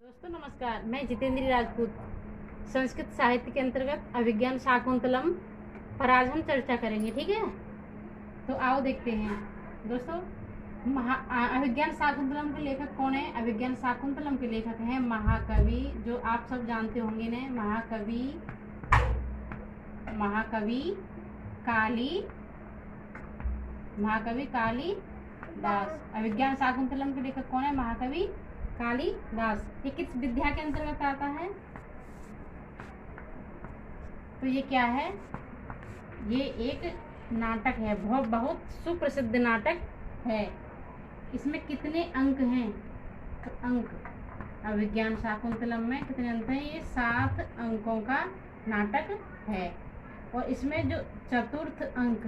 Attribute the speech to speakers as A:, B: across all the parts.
A: दोस्तों नमस्कार, मैं जितेंद्र राजपूत संस्कृत साहित्य के अंतर्गत अभिज्ञान शाकुंतलम पर आज हम चर्चा करेंगे। ठीक है, तो आओ देखते हैं। दोस्तों, अभिज्ञान शाकुंतलम के लेखक कौन है? अभिज्ञान शाकुंतलम के लेखक हैं महाकवि, जो आप सब जानते होंगे ने, महाकवि कालिदास। अभिज्ञान शाकुंतलम के लेखक कौन है? महाकवि कालिदास। ये किस विद्या के अंतर्गत आता है? तो ये क्या है? ये एक नाटक है, बहुत सुप्रसिद्ध नाटक है। इसमें कितने अंक हैं? तो अंक अभिज्ञान शाकुंतलम में कितने अंक हैं? ये 7 अंकों का नाटक है। और इसमें जो चतुर्थ अंक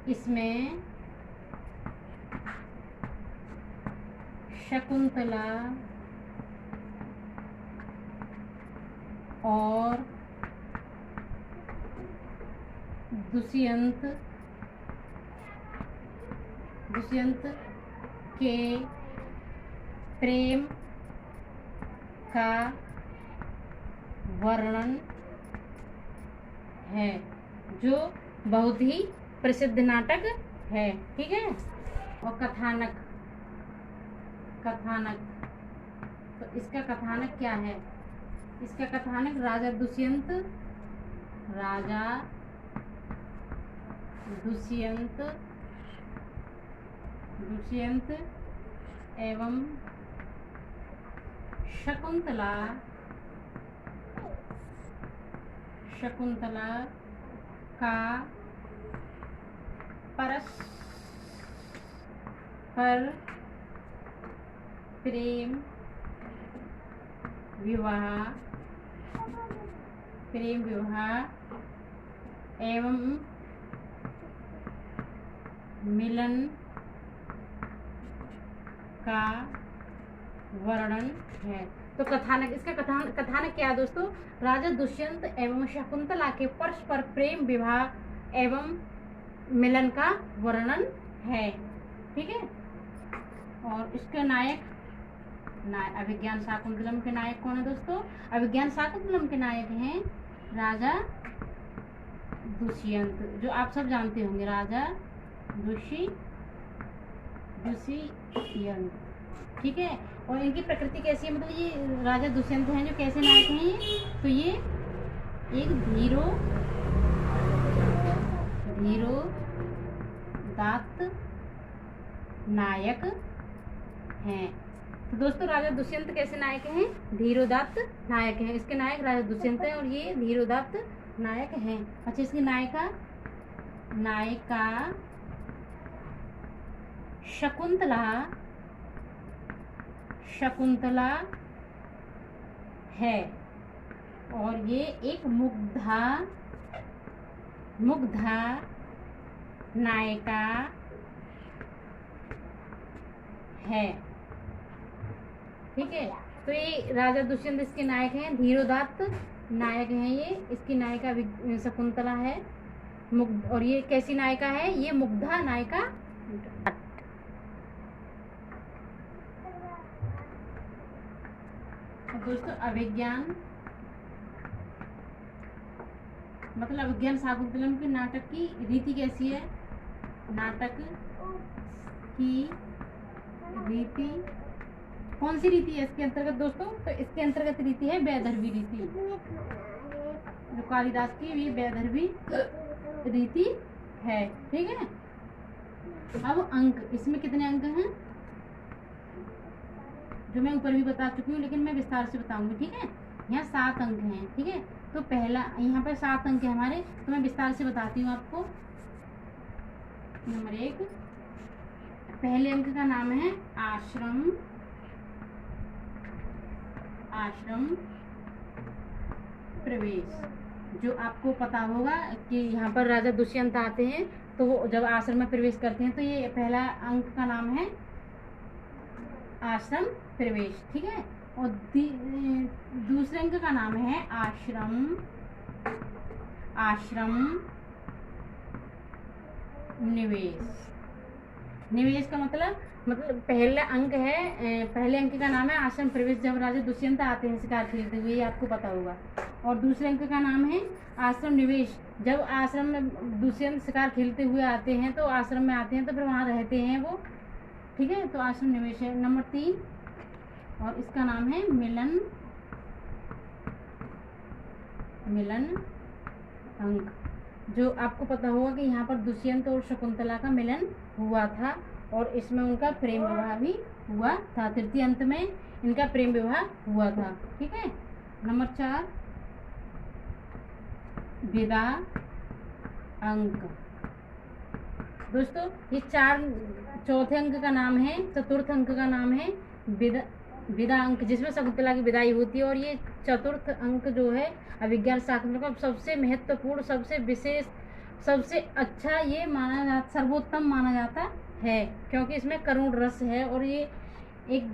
A: इसमें शकुंतला और दुष्यंत के प्रेम का वर्णन है, जो बहुत ही प्रसिद्ध नाटक है। ठीक है। और कथानक, तो इसका कथानक क्या है? इसका कथानक राजा दुष्यंत एवं शकुंतला का परस्पर प्रेम विवाह एवं मिलन का वर्णन है। तो इसका कथानक क्या है दोस्तों? राजा दुष्यंत एवं शकुंतला के परस्पर प्रेम विवाह एवं मिलन का वर्णन है। ठीक है। और इसके नायक अभिज्ञान शाकुंतलम के नायक कौन है दोस्तों? अभिज्ञान शाकुंतलम के नायक हैं राजा दुष्यंत, जो आप सब जानते होंगे, राजा दुष्यंत। ठीक है। और इनकी प्रकृति कैसी है? मतलब ये राजा दुष्यंत हैं जो कैसे नायक हैं ये? तो ये एक धीरोदात्त नायक हैं। तो दोस्तों, राजा दुष्यंत कैसे नायक हैं? धीरोदात्त नायक हैं। इसके नायक राजा दुष्यंत हैं और ये धीरोदात्त नायक हैं। अच्छा, इसकी नायिका शकुंतला है और ये एक मुग्धा नायिका है। ठीक है। तो ये राजा दुष्यंत इसके नायक हैं, धीरोदात्त नायक हैं ये। इसकी नायिका शकुंतला है, और ये कैसी नायिका है? ये मुग्धा नायिका। दोस्तों, अभिज्ञान शाकुंतलम के नाटक की रीति कैसी है? नाटक की रीति कौन सी रीति है इसके अंतर्गत दोस्तों? तो इसके अंतर्गत रीति है वैदर्भी रीति। जो कालिदास की ये वैदर्भी रीति है। ठीक है। अब अंक, इसमें कितने अंक हैं? जो मैं ऊपर भी बता चुकी हूँ, लेकिन मैं विस्तार से बताऊंगी। ठीक है। यहाँ 7 अंक हैं। ठीक है। तो पहला, यहाँ पर 7 अंक है हमारे, तो मैं विस्तार से बताती हूँ आपको। नंबर 1, पहले अंक का नाम है आश्रम प्रवेश। जो आपको पता होगा कि यहाँ पर राजा दुष्यंत आते हैं, तो वो जब आश्रम में प्रवेश करते हैं, तो ये पहला अंक का नाम है आश्रम प्रवेश। ठीक है। और दूसरे अंक का नाम है आश्रम निवेश। निवेश का मतलब पहला अंक है, पहले अंक का नाम है आश्रम प्रवेश, जब राजा दुष्यंत आते हैं शिकार खेलते हुए, ये आपको पता होगा। और दूसरे अंक का नाम है आश्रम निवेश, जब आश्रम में दुष्यंत शिकार खेलते हुए आते हैं तो आश्रम में आते हैं तो फिर वहाँ रहते हैं वो, ठीक है, तो आश्रम निवेश है नंबर 3। और इसका नाम है मिलन अंक, जो आपको पता होगा कि यहाँ पर दुष्यंत और शकुंतला का मिलन हुआ था और इसमें उनका प्रेम विवाह भी हुआ था, तृतीय अंत में इनका प्रेम विवाह हुआ था, ठीक है। नंबर 4 विदा अंक। दोस्तों ये चौथे अंक का नाम है, चतुर्थ अंक का नाम है विदा अंक, जिसमें शकुंतला की विदाई होती है। और ये चतुर्थ अंक जो है अभिज्ञान शाकुंतला का सबसे महत्वपूर्ण, सबसे विशेष, सबसे अच्छा ये माना जाता, सर्वोत्तम माना जाता है, क्योंकि इसमें करुण रस है और ये एक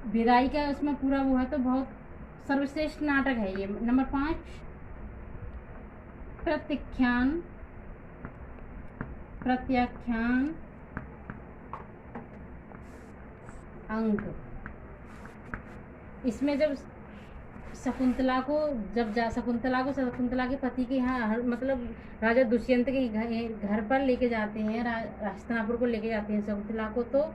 A: विदाई का उसमें पूरा वो है, तो बहुत सर्वश्रेष्ठ नाटक है ये। नंबर 5 प्रत्याख्यान अंक। इसमें जब शकुंतला के पति के यहाँ, मतलब राजा दुष्यंत के घर पर लेके जाते हैं, हस्तिनापुर को लेके जाते हैं शकुंतला को, तो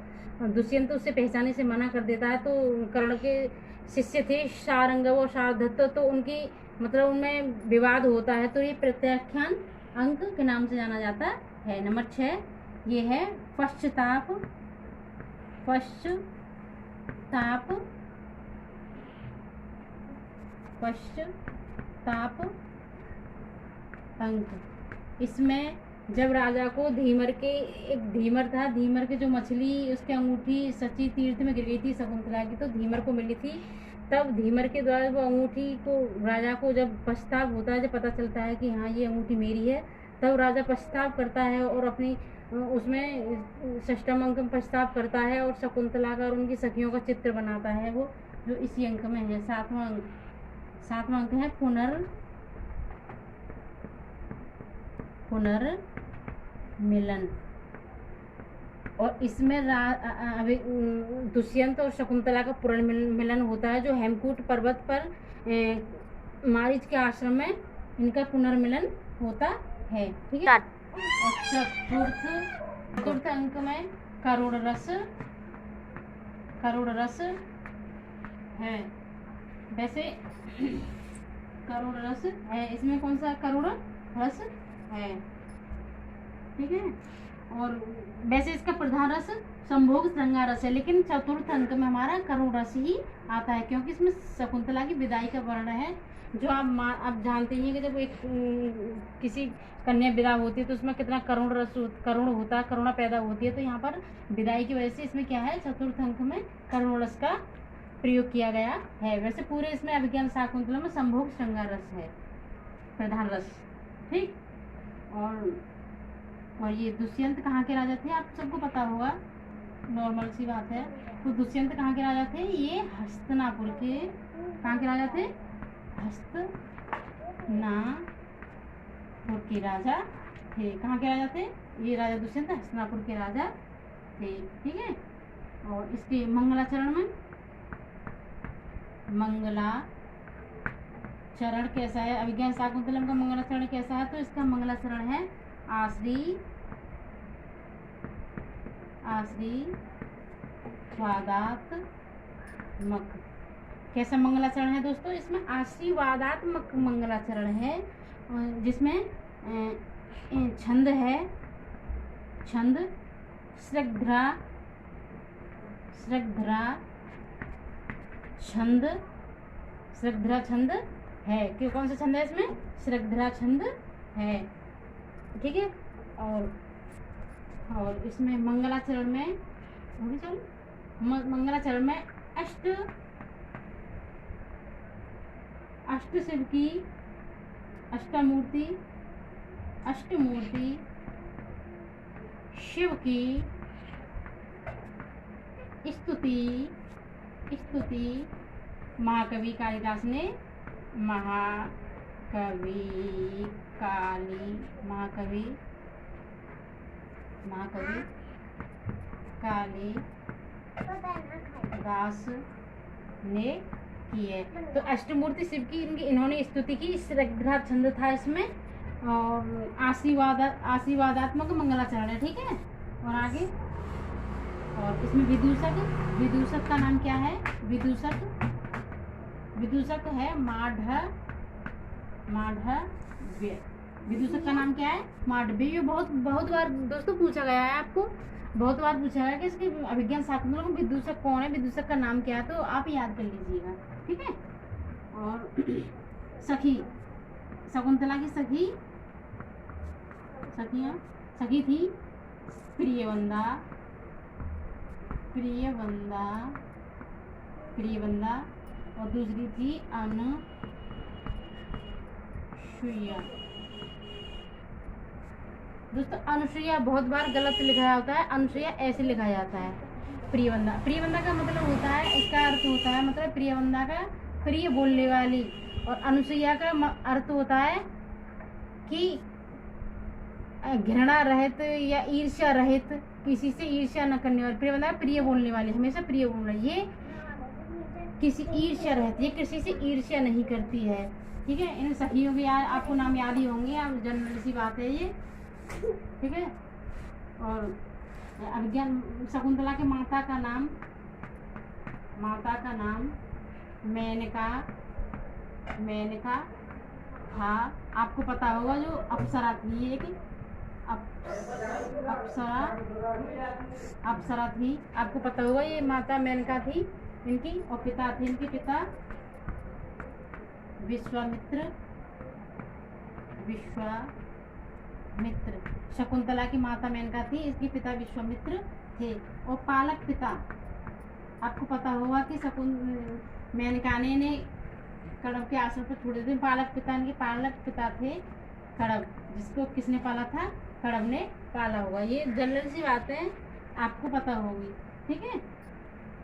A: दुष्यंत उससे पहचाने से मना कर देता है। तो कर्ण के शिष्य थे शारंगव और शारदत्त, तो उनकी मतलब उनमें विवाद होता है, तो ये प्रत्याख्यान अंक के नाम से जाना जाता है। नंबर 6 ये है पश्चाताप अंक। इसमें जब राजा को धीमर के जो मछली उसके अंगूठी सची तीर्थ में गिर गई थी शकुंतला की, तो धीमर को मिली थी, तब धीमर के द्वारा वो अंगूठी को राजा को जब पछताव होता है, जब पता चलता है कि हाँ ये अंगूठी मेरी है, तब राजा पछताव करता है और अपनी उसमें षष्ठम अंक में पछताव करता है और शकुंतला का और उनकी सखियों का चित्र बनाता है, वो जो इसी अंक में है। 7वां अंक है पुनर्मिलन। और इसमें दुष्यंत और शकुंतला का पुनर्मिलन होता है, जो हेमकूट पर्वत पर मारीच के आश्रम में इनका पुनर्मिलन होता है, ठीक है। और चतुर्थ अंक में करुण रस है। वैसे करुण रस है, इसमें कौन सा करुण रस है, ठीक है। और वैसे इसका प्रधान रस संभोग श्रृंगार रस है, लेकिन चतुर्थ अंक में हमारा करुण रस ही आता है, क्योंकि इसमें शकुंतला की विदाई का वर्णन है। जो आप जानते ही हैं कि जब एक किसी कन्या विदा होती है तो उसमें कितना करुणा पैदा होती है, तो यहाँ पर विदाई की वजह से इसमें क्या है, चतुर्थ अंक में करुण रस का प्रयोग किया गया है। वैसे पूरे इसमें अभिज्ञान शाकुंतला में संभोग श्रृंगार रस है प्रधान रस, ठीक। और ये दुष्यंत कहाँ के राजा थे, आप सबको पता होगा, नॉर्मल सी बात है। तो दुष्यंत कहाँ के राजा थे, ये हस्तिनापुर के, कहाँ के राजा थे, हस्तिनापुर के राजा थे। कहाँ के राजा थे, ये राजा दुष्यंत हस्तिनापुर के राजा थे, ठीक है। और इसके मंगलाचरण में मंगलाचरण कैसा है, अभिज्ञान शाकुंतलम का मंगलाचरण कैसा है, तो इसका मंगलाचरण है आशीर्वादात्मक। कैसा मंगलाचरण है दोस्तों, इसमें आशीर्वादात्मक मंगलाचरण है, जिसमें छंद है, छंद श्रद्धा छंद है, कि कौन सा छंद है इसमें, श्रद्धा छंद है, ठीक है। और इसमें मंगलाचरण में अष्टशिव की अष्टमूर्ति शिव की स्तुति महाकवि कालिदास ने कालिदास ने की है। तो अष्टमूर्ति शिव की इन्होंने स्तुति की। श्रद्धा छंद था इसमें, और आशीर्वादात्मक मंगलाचरण है, ठीक है। और आगे, और इसमें विदूषक का नाम क्या है? विदूषक है मांडव्य। विदूषक का नाम क्या है? मांडव्य। ये बहुत बार दोस्तों पूछा गया है, आपको बहुत बार पूछा गया कि इसके अभिज्ञान शाकुंतला में विदूषक कौन है, विदूषक का नाम क्या है, तो आप याद कर लीजिएगा, ठीक है। और सखी, शकुंतला की सखी थी प्रियवंदा, और दूसरी थी अनुसुईया। दोस्तों अनुसुईया बहुत बार गलत लिखा होता है, अनुसुईया ऐसे लिखा जाता है। प्रियवंदा का मतलब होता है, इसका अर्थ होता है मतलब प्रियवंदा का प्रिय बोलने वाली, और अनुसुईया का अर्थ होता है कि घृणा रहित या ईर्ष्या रहित, किसी से ईर्ष्या न करने वाली। प्रियवंदा प्रिय बोलने वाली, हमेशा प्रिय बोलना, ये किसी ईर्ष्या रहित, ये किसी से ईर्ष्या नहीं करती है, ठीक है। इन सखियों के यार आपको नाम याद ही होंगे, आप जनरल सी बात है ये, ठीक है। और अभिज्ञान शकुंतला के माता का नाम मेनका था। आपको पता होगा, जो अप्सरा थी, एक अप्सरा थी, आपको पता होगा, ये माता मेनका थी इनकी, और पिता थे इनके पिता विश्वामित्र। शकुंतला की माता मेनका थी, इसके पिता विश्वामित्र थे। और पालक पिता, आपको पता होगा कि मेनकाने ने कड़व के आश्रम पर छोड़े थे। पालक पिता थे कड़व, जिसको किसने पाला था? कड़व ने पाला होगा। ये जनरल सी बातें आपको पता होगी, ठीक है।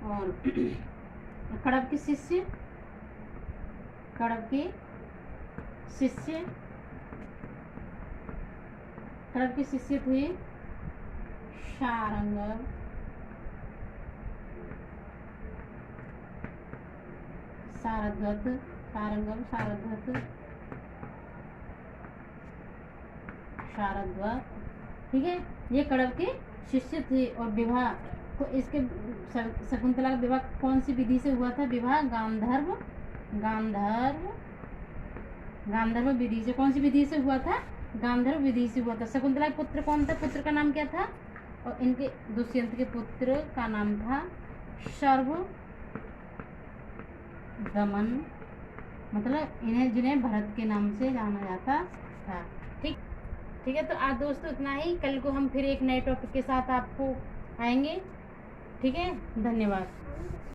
A: और कड़व के शिष्य थे शारंगम, शारद्वत, ठीक है। ये कड़व के शिष्य थे। और विवाह तो इसके शकुंतला का विवाह कौन सी विधि से हुआ था? विवाह गांधर्व विधि से। कौन सी विधि से हुआ था? गांधर्व विधि से हुआ था। शकुंतला का पुत्र कौन था? पुत्र का नाम क्या था? और इनके दुष्यंत के पुत्र का नाम था सर्वदमन, मतलब जिन्हें भरत के नाम से जाना जाता था, ठीक है। तो आज दोस्तों इतना ही, कल को हम फिर एक नए टॉपिक के साथ आपको आएंगे, ठीक है। धन्यवाद।